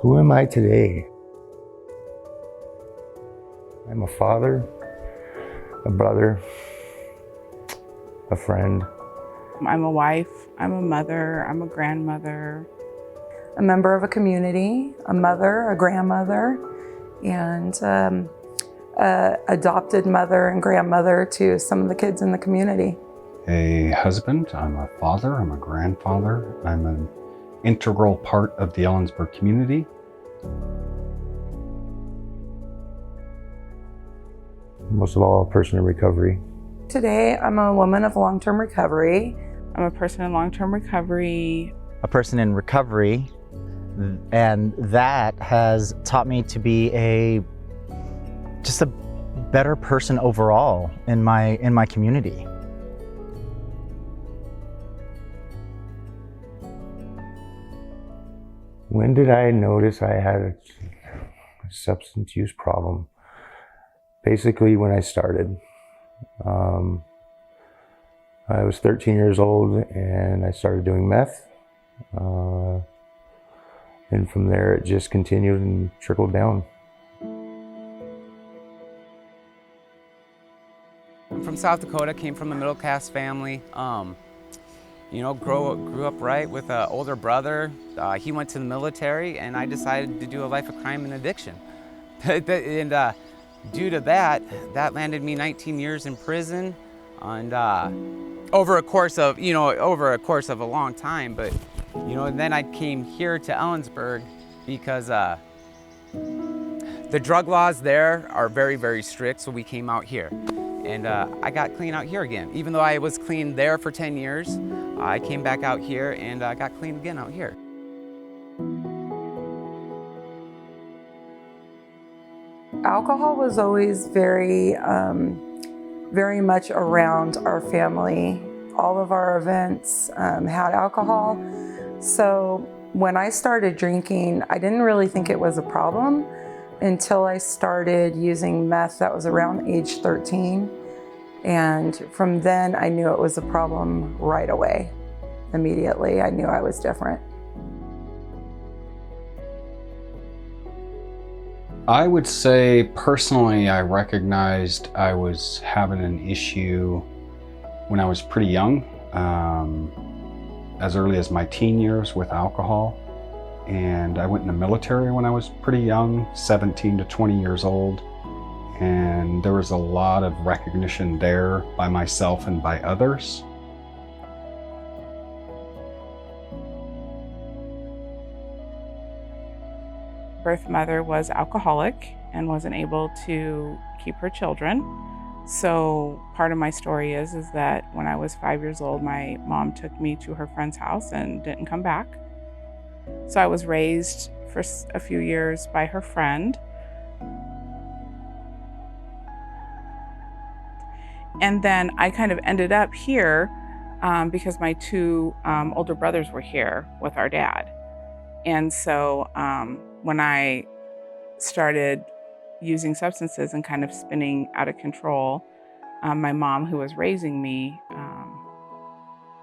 Who am I today? I'm a father, a brother, a friend. I'm a wife, I'm a mother, I'm a grandmother. A member of a community, a mother, a grandmother, and adopted mother and grandmother to some of the kids in the community. A husband, I'm a father, I'm a grandfather, I'm an integral part of the Ellensburg community. Most of all, a person in recovery. Today, I'm a woman of long-term recovery. I'm a person in long-term recovery. A person in recovery, and that has taught me to be just a better person overall in my community. When did I notice I had a substance use problem? Basically, when I started. I was 13 years old and I started doing meth. And from there, it just continued and trickled down. I'm from South Dakota, came from a middle class family. Grew up right with an older brother. He went to the military and I decided to do a life of crime and addiction. And due to that landed me 19 years in prison and over a course of a long time. But and then I came here to Ellensburg because the drug laws there are very, very strict, so we came out here. And I got clean out here again. Even though I was clean there for 10 years, I came back out here and got clean again out here. Alcohol was always very much around our family. All of our events had alcohol. So when I started drinking, I didn't really think it was a problem until I started using meth. That was around age 13. And from then I knew it was a problem right away. Immediately, I knew I was different. I would say personally, I recognized I was having an issue when I was pretty young, as early as my teen years with alcohol. And I went in the military when I was pretty young, 17 to 20 years old. And there was a lot of recognition there by myself and by others. Birth mother was alcoholic and wasn't able to keep her children. So part of my story is that when I was 5 years old, my mom took me to her friend's house and didn't come back. So I was raised for a few years by her friend. And then I kind of ended up here because my two older brothers were here with our dad. And so when I started using substances and kind of spinning out of control, my mom, who was raising me,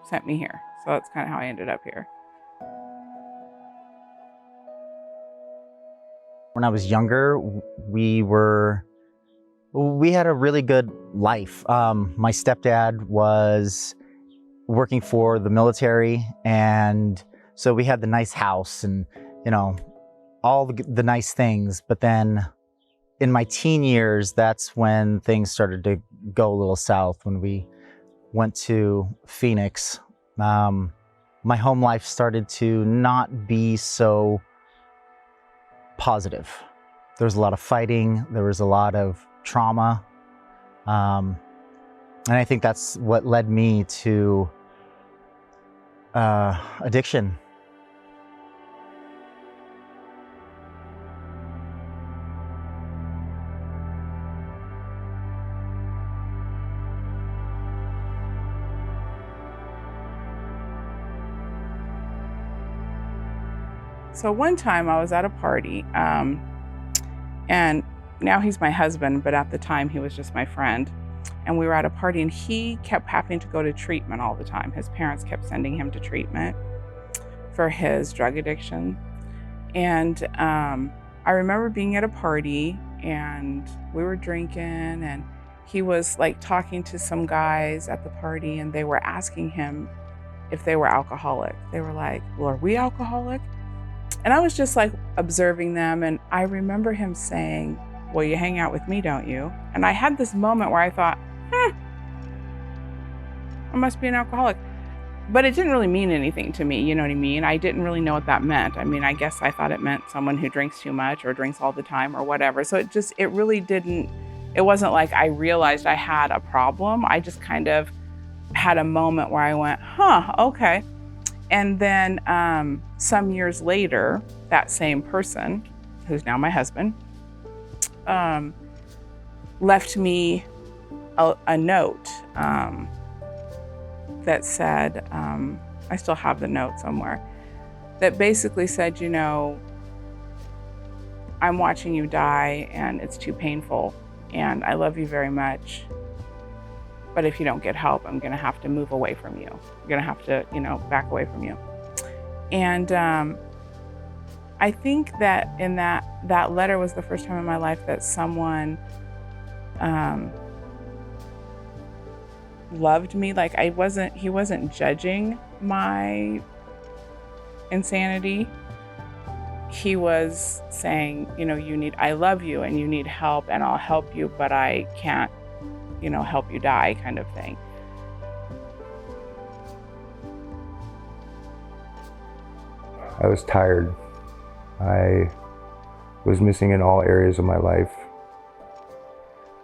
sent me here. So that's kind of how I ended up here. When I was younger, we had a really good life. My stepdad was working for the military, and so we had the nice house and, all the nice things. But then in my teen years, that's when things started to go a little south. When we went to Phoenix, my home life started to not be so positive. There was a lot of fighting, there was a lot of trauma. And I think that's what led me to addiction. So one time I was at a party, and now he's my husband, but at the time he was just my friend. And we were at a party and he kept having to go to treatment all the time. His parents kept sending him to treatment for his drug addiction. And I remember being at a party and we were drinking, and he was like talking to some guys at the party, and they were asking him if they were alcoholic. They were like, well, are we alcoholic? And I was just like observing them. And I remember him saying, well, you hang out with me, don't you? And I had this moment where I thought, I must be an alcoholic. But it didn't really mean anything to me, you know what I mean? I didn't really know what that meant. I mean, I guess I thought it meant someone who drinks too much or drinks all the time or whatever. So it really didn't, it wasn't like I realized I had a problem. I just kind of had a moment where I went, okay. And then some years later, that same person, who's now my husband, left me a note that said, I still have the note somewhere, that basically said, you know, I'm watching you die and it's too painful and I love you very much. But if you don't get help, I'm gonna have to move away from you. I'm gonna have to, you know, back away from you. And I think that in that letter was the first time in my life that someone loved me. Like he wasn't judging my insanity. He was saying, you know, I love you and you need help and I'll help you, but I can't, you know, help you die kind of thing. I was tired. I was missing in all areas of my life,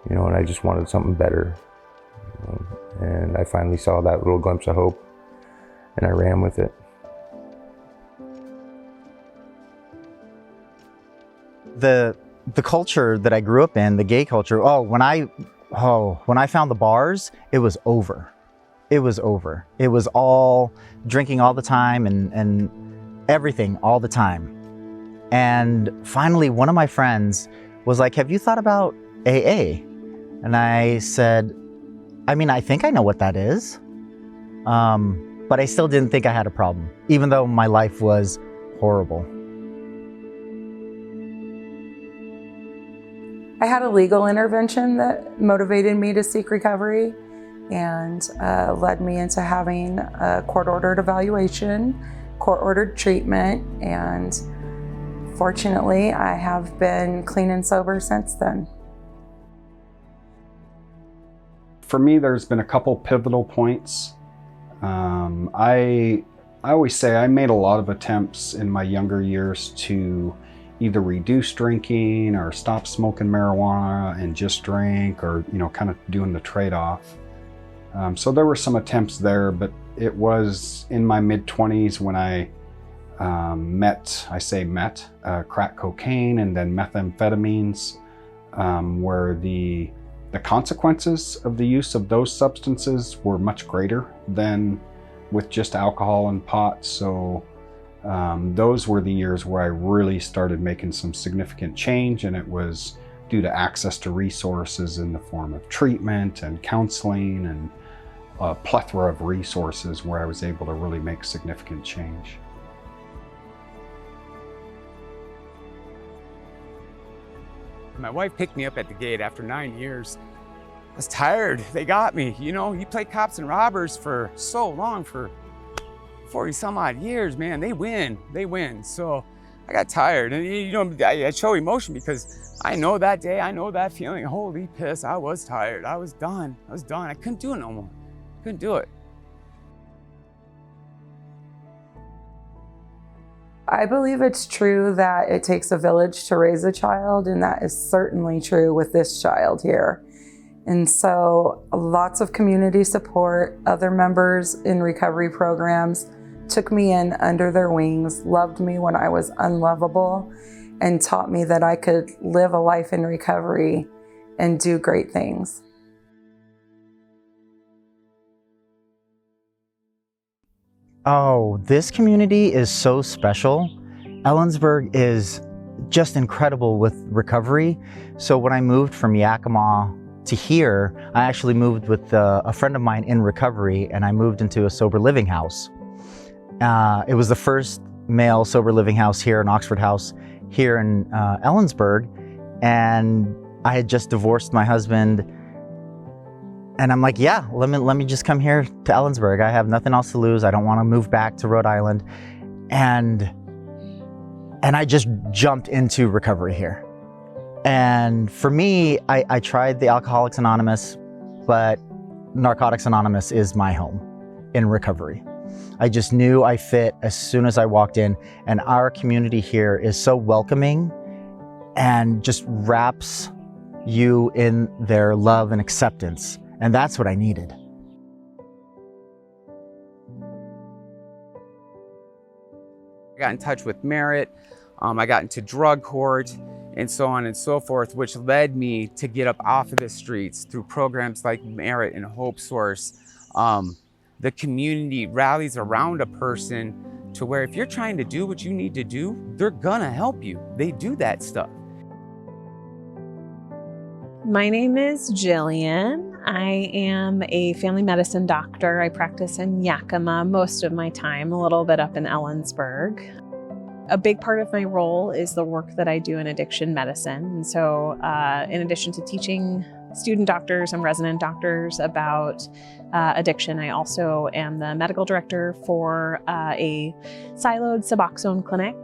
you know, and I just wanted something better. You know, and I finally saw that little glimpse of hope and I ran with it. The culture that I grew up in, the gay culture, when I found the bars, it was over. It was over. It was all drinking all the time and everything all the time. And finally, one of my friends was like, have you thought about AA? And I said, I mean, I think I know what that is. But I still didn't think I had a problem, even though my life was horrible. I had a legal intervention that motivated me to seek recovery and led me into having a court-ordered evaluation, court-ordered treatment, and fortunately, I have been clean and sober since then. For me, there's been a couple pivotal points. I always say I made a lot of attempts in my younger years to either reduce drinking or stop smoking marijuana and just drink, or, you know, kind of doing the trade-off. So there were some attempts there, but it was in my mid-20s when I met crack cocaine and then methamphetamines, where the consequences of the use of those substances were much greater than with just alcohol and pot. So those were the years where I really started making some significant change, and it was due to access to resources in the form of treatment and counseling and a plethora of resources where I was able to really make significant change. My wife picked me up at the gate after 9 years. I was tired. They got me. You know, you play cops and robbers for so long, for 40 some odd years, man. They win. So I got tired. And, you know, I show emotion because I know that day, I know that feeling. Holy piss, I was tired. I was done. I couldn't do it no more. Couldn't do it. I believe it's true that it takes a village to raise a child, and that is certainly true with this child here. And so lots of community support, other members in recovery programs took me in under their wings, loved me when I was unlovable, and taught me that I could live a life in recovery and do great things. Oh, this community is so special. Ellensburg is just incredible with recovery. So when I moved from Yakima to here, I actually moved with a friend of mine in recovery, and I moved into a sober living house. It was the first male sober living house here in Oxford House here in Ellensburg, and I had just divorced my husband, and I'm like, yeah, let me just come here to Ellensburg. I have nothing else to lose. I don't want to move back to Rhode Island, and I just jumped into recovery here. And for me, I tried the Alcoholics Anonymous, but Narcotics Anonymous is my home in recovery. I just knew I fit as soon as I walked in, and our community here is so welcoming and just wraps you in their love and acceptance, and that's what I needed. I got in touch with Merit, I got into drug court, and so on and so forth, which led me to get up off of the streets through programs like Merit and Hope Source. The community rallies around a person to where if you're trying to do what you need to do, they're gonna help you. They do that stuff. My name is Jillian. I am a family medicine doctor. I practice in Yakima most of my time, a little bit up in Ellensburg. A big part of my role is the work that I do in addiction medicine. And so in addition to teaching student doctors and resident doctors about addiction, I also am the medical director for a siloed Suboxone clinic.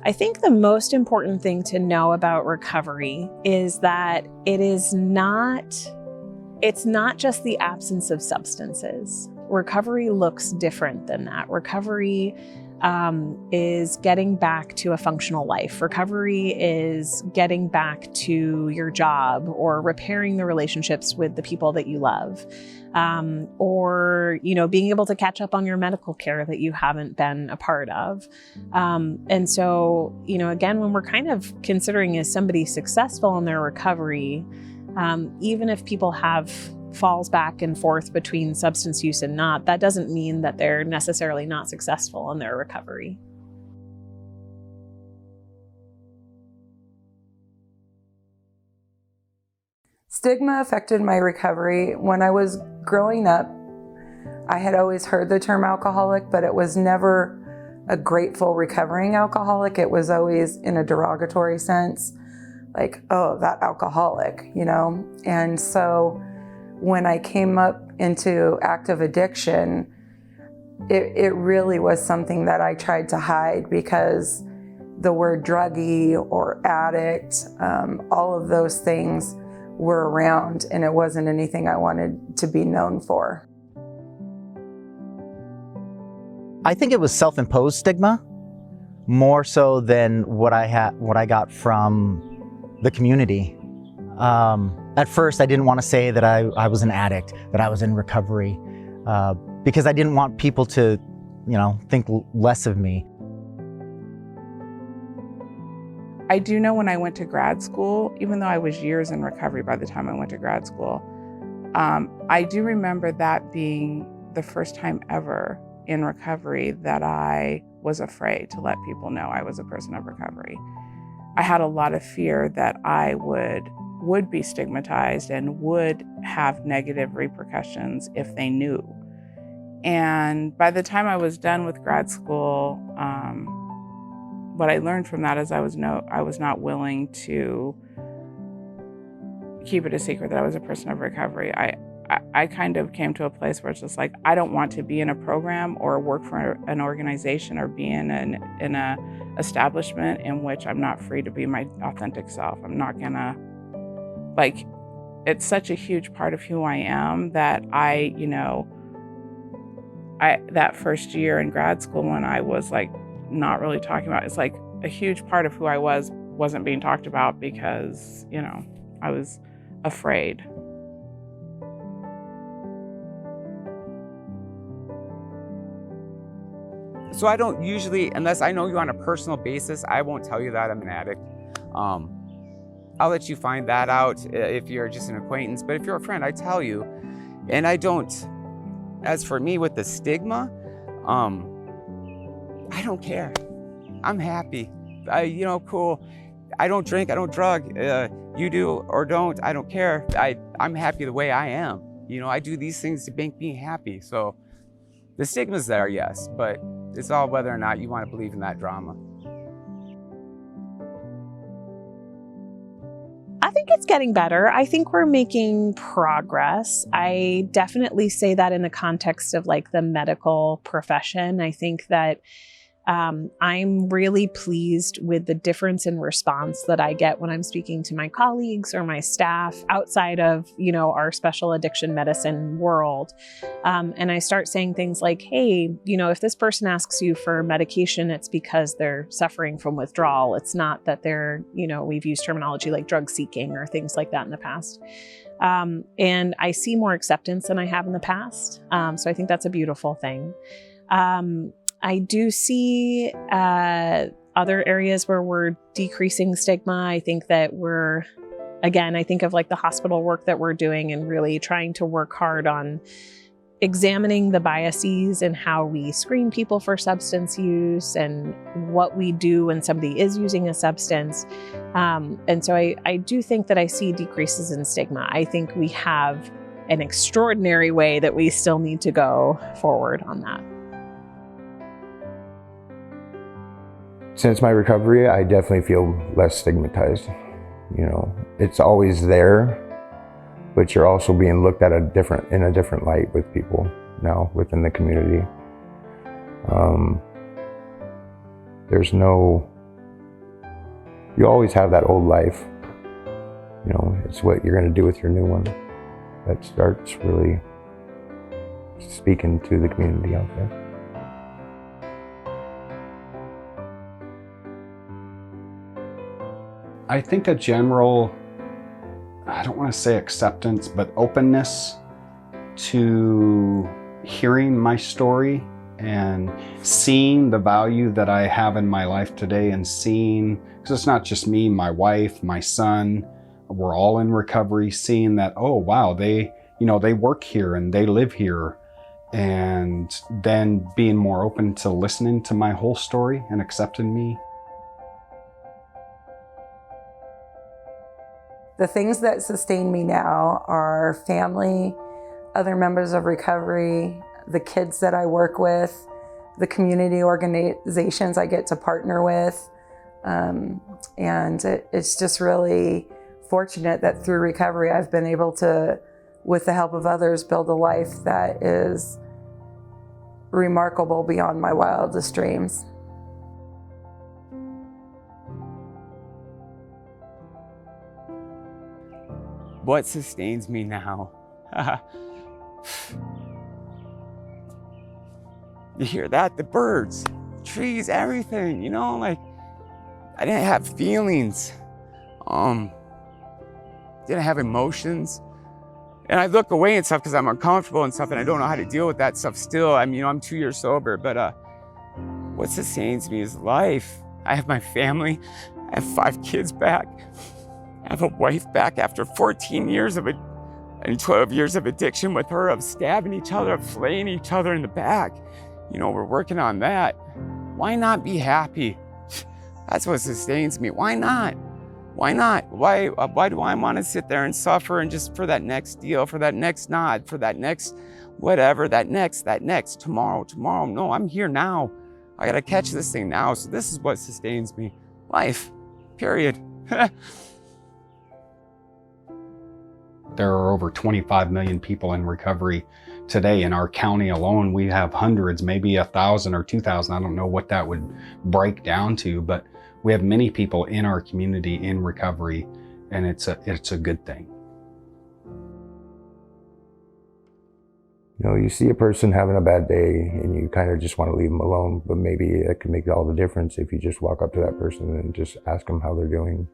I think the most important thing to know about recovery is that it's not just the absence of substances. Recovery looks different than that. Recovery is getting back to a functional life. Recovery is getting back to your job or repairing the relationships with the people that you love, or being able to catch up on your medical care that you haven't been a part of. And so, again, when we're kind of considering is somebody successful in their recovery, even if people have falls back and forth between substance use and not, that doesn't mean that they're necessarily not successful in their recovery. Stigma affected my recovery. When I was growing up, I had always heard the term alcoholic, but it was never a grateful recovering alcoholic. It was always in a derogatory sense, like, oh, that alcoholic, And so when I came up into active addiction, it really was something that I tried to hide because the word druggie or addict, all of those things were around, and it wasn't anything I wanted to be known for. I think it was self-imposed stigma more so than what I got from the community. At first, I didn't want to say that I was an addict, that I was in recovery, because I didn't want people to, think less of me. I do know when I went to grad school, even though I was years in recovery by the time I went to grad school, I do remember that being the first time ever in recovery that I was afraid to let people know I was a person of recovery. I had a lot of fear that I would be stigmatized and would have negative repercussions if they knew. And by the time I was done with grad school, what I learned from that is I was not willing to keep it a secret that I was a person of recovery. I kind of came to a place where it's just like, I don't want to be in a program or work for an organization or be in a establishment in which I'm not free to be my authentic self. I'm not gonna, it's such a huge part of who I am that that first year in grad school when I was not really talking about, it's like a huge part of who I wasn't being talked about because, I was afraid. So I don't usually, unless I know you on a personal basis, I won't tell you that I'm an addict. I'll let you find that out if you're just an acquaintance, but if you're a friend, I tell you. And I don't, as for me with the stigma, I don't care. I'm happy. Cool. I don't drink, I don't drug. You do or don't, I don't care. I'm happy the way I am. I do these things to make me happy. So the stigma's there, yes, but It's all whether or not you want to believe in that drama. I think it's getting better. I think we're making progress. I definitely say that in the context of like the medical profession. I think that I'm really pleased with the difference in response that I get when I'm speaking to my colleagues or my staff outside of, our special addiction medicine world. And I start saying things like, hey, if this person asks you for medication, it's because they're suffering from withdrawal. It's not that they're, we've used terminology like drug seeking or things like that in the past. And I see more acceptance than I have in the past. So I think that's a beautiful thing. I do see other areas where we're decreasing stigma. I think that I think of like the hospital work that we're doing and really trying to work hard on examining the biases and how we screen people for substance use and what we do when somebody is using a substance. And so I do think that I see decreases in stigma. I think we have an extraordinary way that we still need to go forward on that. Since my recovery, I definitely feel less stigmatized. It's always there, but you're also being looked at in a different light with people now within the community. You always have that old life. It's what you're going to do with your new one that starts really speaking to the community out there. I think a general, I don't want to say acceptance, but openness to hearing my story and seeing the value that I have in my life today, and seeing, because it's not just me, my wife, my son, we're all in recovery, seeing that, oh wow, they work here and they live here, and then being more open to listening to my whole story and accepting me. The things that sustain me now are family, other members of recovery, the kids that I work with, the community organizations I get to partner with. And it's just really fortunate that through recovery, I've been able to, with the help of others, build a life that is remarkable beyond my wildest dreams. What sustains me now? You hear that? The birds, trees, everything, like I didn't have feelings. Didn't have emotions. And I look away and stuff because I'm uncomfortable and stuff, and I don't know how to deal with that stuff still. I'm 2 years sober, but what sustains me is life. I have my family. I have 5 kids back. I have a wife back after 14 years and 12 years of addiction with her, of stabbing each other, of flaying each other in the back. We're working on that. Why not be happy? That's what sustains me. Why not? Why not? Why do I want to sit there and suffer and just for that next deal, for that next nod, for that next whatever, that next, tomorrow? No, I'm here now. I got to catch this thing now. So this is what sustains me. Life, period. There are over 25 million people in recovery today. In our county alone, we have hundreds, maybe 1,000 or 2,000. I don't know what that would break down to, but we have many people in our community in recovery, and it's a good thing. You see a person having a bad day and you kind of just want to leave them alone, but maybe it can make all the difference if you just walk up to that person and just ask them how they're doing.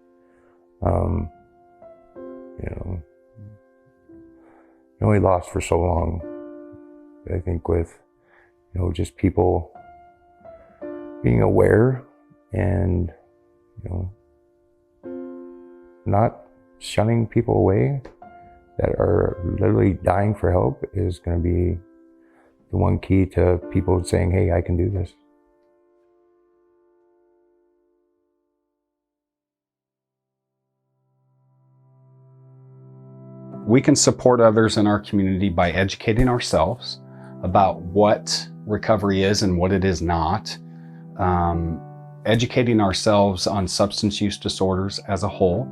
You only lost for so long. I think with, just people being aware and, not shunning people away that are literally dying for help is going to be the one key to people saying, hey, I can do this. We can support others in our community by educating ourselves, about what recovery is and what it is not, educating ourselves on substance use disorders as a whole,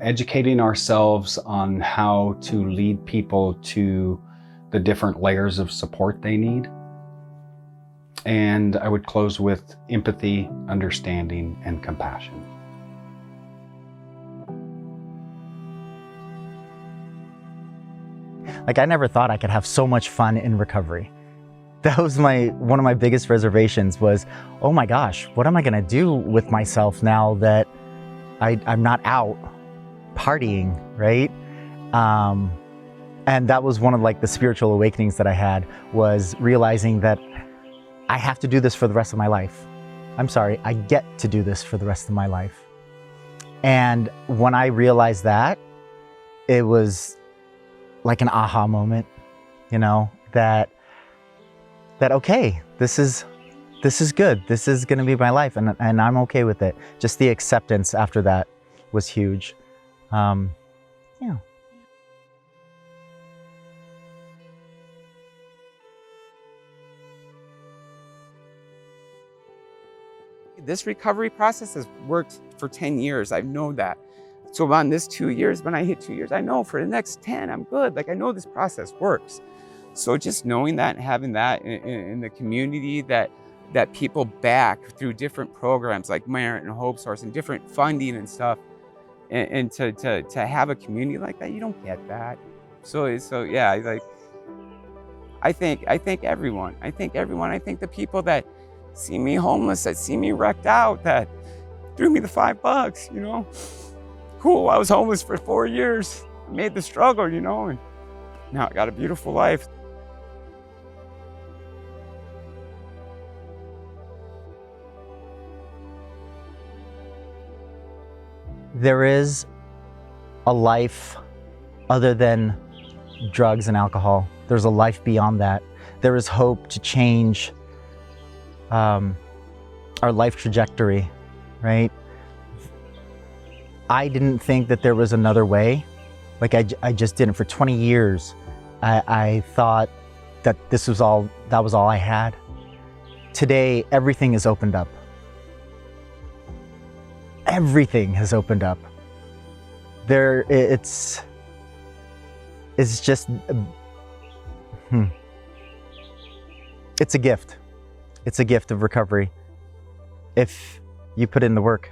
educating ourselves on how to lead people to the different layers of support they need. And I would close with empathy, understanding, and compassion. Like, I never thought I could have so much fun in recovery. That was one of my biggest reservations was, oh my gosh, what am I gonna do with myself now that I'm not out partying, right? And that was one of like the spiritual awakenings that I had, was realizing that I have to do this for the rest of my life. I'm sorry, I get to do this for the rest of my life. And when I realized that, it was like an aha moment, you know, that okay, this is good. This is gonna be my life, and I'm okay with it. Just the acceptance after that was huge. Yeah. This recovery process has worked for 10 years. I've known that. So on this 2 years, when I hit 2 years, I know for the next 10, I'm good. Like, I know this process works. So just knowing that and having that in the community that people back through different programs like Merit and Hope Source and different funding and stuff, and to have a community like that, you don't get that. So yeah, like I thank everyone. I thank the people that see me homeless, that see me wrecked out, that threw me the $5, you know. Cool, I was homeless for 4 years, made the struggle, you know, and now I got a beautiful life. There is a life other than drugs and alcohol. There's a life beyond that. There is hope to change our life trajectory, right? I didn't think that there was another way. Like, I just didn't. For 20 years, I thought that that was all I had. Today, everything is opened up. Everything has opened up. It's just, it's a gift. It's a gift of recovery. If you put in the work,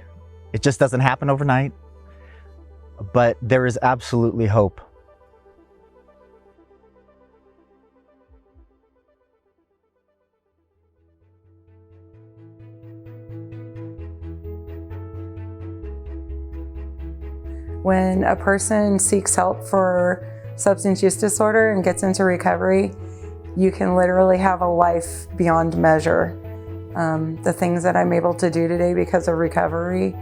it just doesn't happen overnight, but there is absolutely hope. When a person seeks help for substance use disorder and gets into recovery, you can literally have a life beyond measure. The things that I'm able to do today because of recovery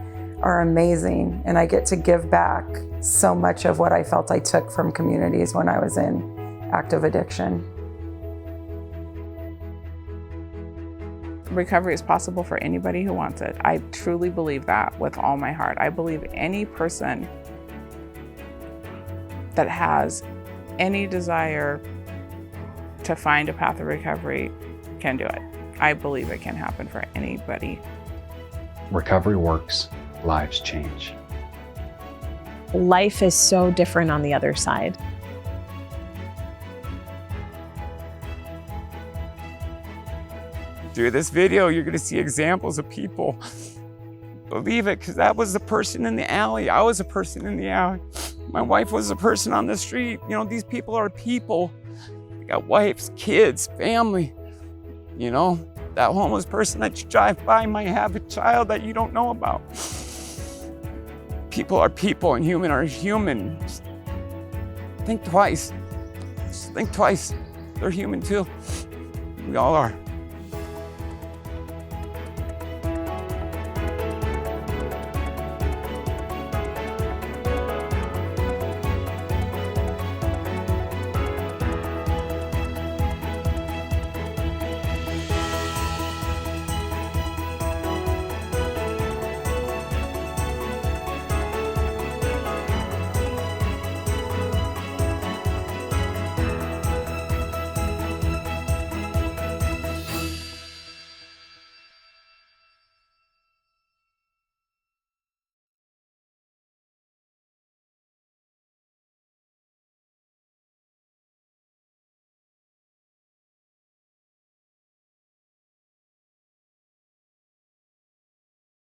are amazing, and I get to give back so much of what I felt I took from communities when I was in active addiction. Recovery is possible for anybody who wants it. I truly believe that with all my heart. I believe any person that has any desire to find a path of recovery can do it. I believe it can happen for anybody. Recovery works, lives change. Life is so different on the other side. Through this video, you're gonna see examples of people. Believe it, because that was the person in the alley. I was a person in the alley. My wife was a person on the street. You know, these people are people. They got wives, kids, family. You know, that homeless person that you drive by might have a child that you don't know about. People are people and human are human. Just think twice. Just think twice. They're human too. We all are.